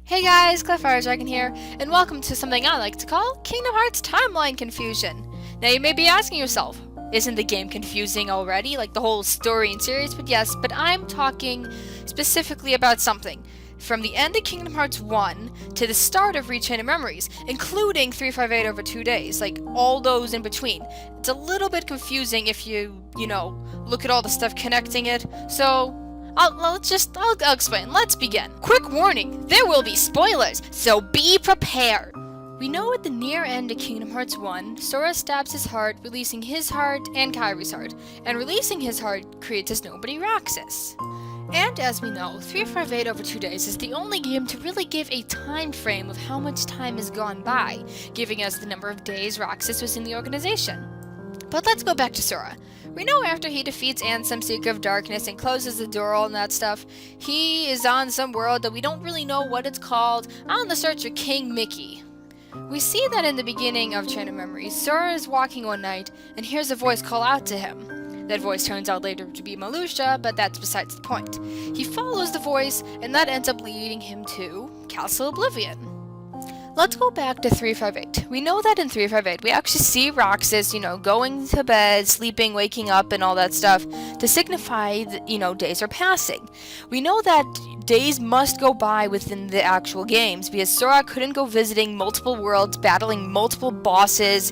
Hey guys, Firedragon here, and welcome to something I like to call Kingdom Hearts timeline confusion. Now you may be asking yourself, isn't the game confusing already, like the whole story and series? But yes, but I'm talking specifically about something. From the end of Kingdom Hearts 1 to the start of Rechain Memories, including 358 over 2 days, like all those in between. It's a little bit confusing if you look at all the stuff connecting it, so I'll explain. Let's begin. Quick warning, there will be spoilers, so be prepared. We know at the near end of Kingdom Hearts 1, Sora stabs his heart, releasing his heart and Kairi's heart, and releasing his heart creates his nobody Roxas. And as we know, 358 over 2 days is the only game to really give a time frame of how much time has gone by, giving us the number of days Roxas was in the organization. But let's go back to Sora. We know after he defeats Ansem, Seeker of Darkness, and closes the door and that stuff, he is on some world that we don't really know what it's called, on the search for King Mickey. We see that in the beginning of Chain of Memories, Sora is walking one night and hears a voice call out to him. That voice turns out later to be Marluxia, but that's besides the point. He follows the voice, and that ends up leading him to Castle Oblivion. Let's go back to 358. We know that in 358, we actually see Roxas, going to bed, sleeping, waking up, and all that stuff to signify that, days are passing. We know that days must go by within the actual games because Sora couldn't go visiting multiple worlds, battling multiple bosses,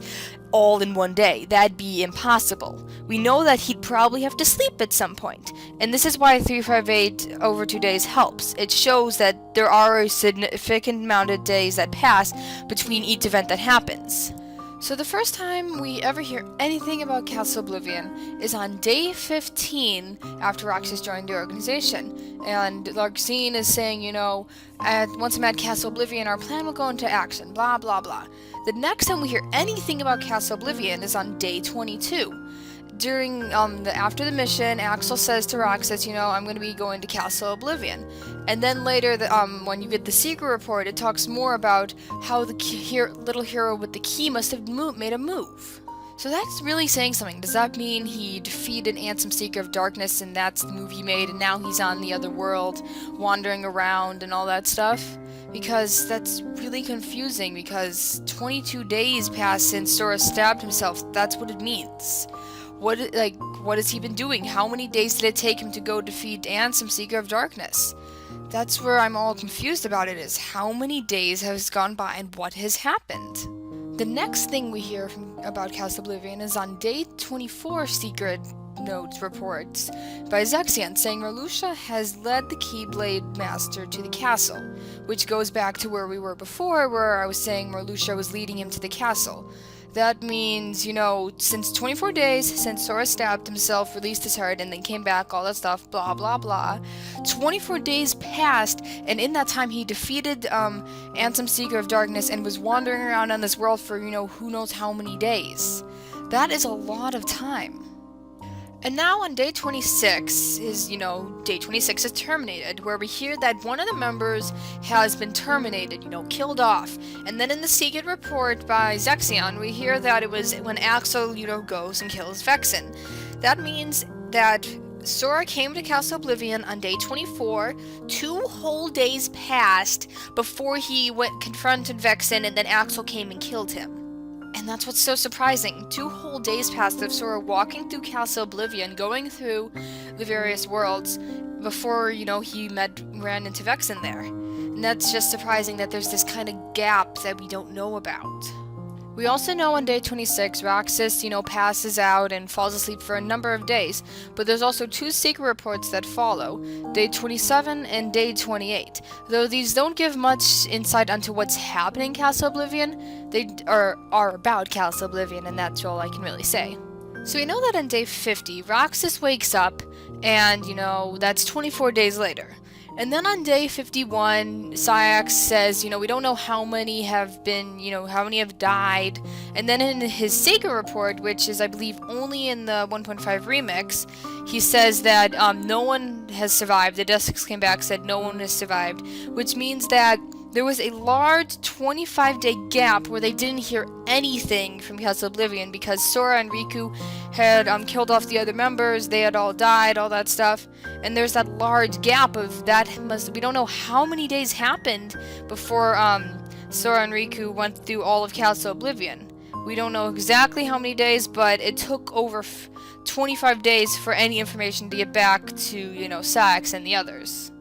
all in one day. That'd be impossible. We know that he'd probably have to sleep at some point, and this is why 358 over 2 days helps. It shows that there are a significant amount of days that pass between each event that happens. So the first time we ever hear anything about Castle Oblivion is on day 15 after Roxas joined the organization. And Larxene is saying, once I'm at Castle Oblivion, our plan will go into action, blah, blah, blah. The next time we hear anything about Castle Oblivion is on day 22. After the mission, Axel says to Roxas, I'm going to be going to Castle Oblivion. And then later, when you get the secret report, it talks more about how the little hero with the key must have made a move. So that's really saying something. Does that mean he defeated Ansem, Seeker of Darkness, and that's the move he made, and now he's on the other world, wandering around and all that stuff? Because that's really confusing, because 22 days passed since Sora stabbed himself. That's what it means. What has he been doing? How many days did it take him to go defeat Ansem, Seeker of Darkness? That's where I'm all confused about it, is how many days has gone by and what has happened? The next thing we hear about Castle Oblivion is on day 24 secret notes reports by Zexion saying Marluxia has led the Keyblade Master to the castle, which goes back to where we were before, where I was saying Marluxia was leading him to the castle. That means, since 24 days, since Sora stabbed himself, released his heart, and then came back, all that stuff, blah, blah, blah. 24 days passed, and in that time he defeated Ansem, Seeker of Darkness, and was wandering around on this world for, who knows how many days. That is a lot of time. And now on day 26 day 26 is terminated, where we hear that one of the members has been terminated, killed off. And then in the secret report by Zexion, we hear that it was when Axel, goes and kills Vexen. That means that Sora came to Castle Oblivion on day 24, 2 whole days passed before he confronted Vexen, and then Axel came and killed him. And that's what's so surprising. 2 whole days passed of Sora walking through Castle Oblivion, going through the various worlds, before, he ran into Vexen there. And that's just surprising that there's this kind of gap that we don't know about. We also know on day 26, Roxas, passes out and falls asleep for a number of days, but there's also 2 secret reports that follow, day 27 and day 28. Though these don't give much insight onto what's happening in Castle Oblivion, they are about Castle Oblivion, and that's all I can really say. So we know that on day 50, Roxas wakes up, and, that's 24 days later. And then on day 51, Saïx says, we don't know how many have been, how many have died. And then in his secret report, which is, I believe, only in the 1.5 remix, he says that no one has survived. The Dusk's came back, said no one has survived, which means that there was a large 25-day gap where they didn't hear anything from Castle Oblivion because Sora and Riku had killed off the other members, they had all died, all that stuff, and there's that large gap of that we don't know how many days happened before Sora and Riku went through all of Castle Oblivion. We don't know exactly how many days, but it took over 25 days for any information to get back to, Saïx and the others.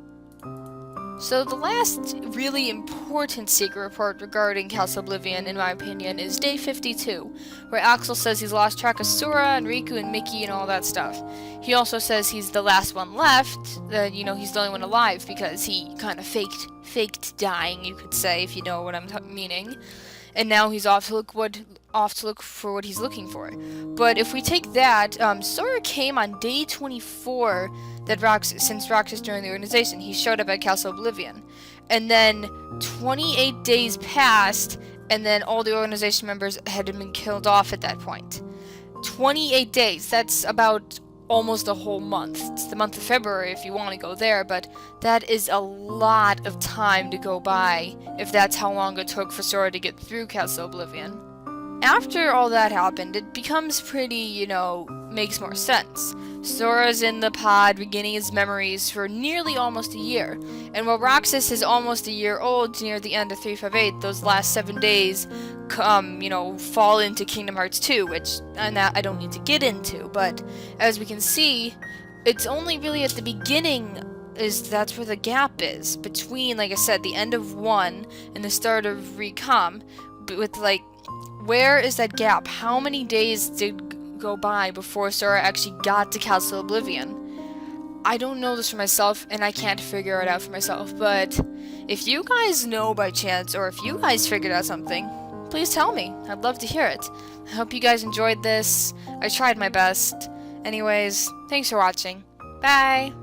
So the last really important secret report regarding Castle Oblivion, in my opinion, is day 52, where Axel says he's lost track of Sora and Riku and Mickey and all that stuff. He also says he's the last one left, that, he's the only one alive because he kind of faked dying, you could say, if you know what I'm meaning. And now he's off to look for what he's looking for. But if we take that, Sora came on day 24 since Roxas joined the organization. He showed up at Castle Oblivion. And then 28 days passed, and then all the organization members had been killed off at that point. 28 days, that's about almost a whole month. It's the month of February if you want to go there, but that is a lot of time to go by if that's how long it took for Sora to get through Castle Oblivion. After all that happened, it becomes pretty, makes more sense. Sora's in the pod, regaining his memories for nearly almost a year. And while Roxas is almost a year old near the end of 358, those last 7 days, fall into Kingdom Hearts 2, and that I don't need to get into. But as we can see, it's only really at the beginning that's where the gap is between, like I said, the end of 1 and the start of Recom. With where is that gap? How many days did go by before Sora actually got to Castle Oblivion? I don't know this for myself, and I can't figure it out for myself, but if you guys know by chance, or if you guys figured out something, please tell me. I'd love to hear it. I hope you guys enjoyed this. I tried my best. Anyways, thanks for watching. Bye!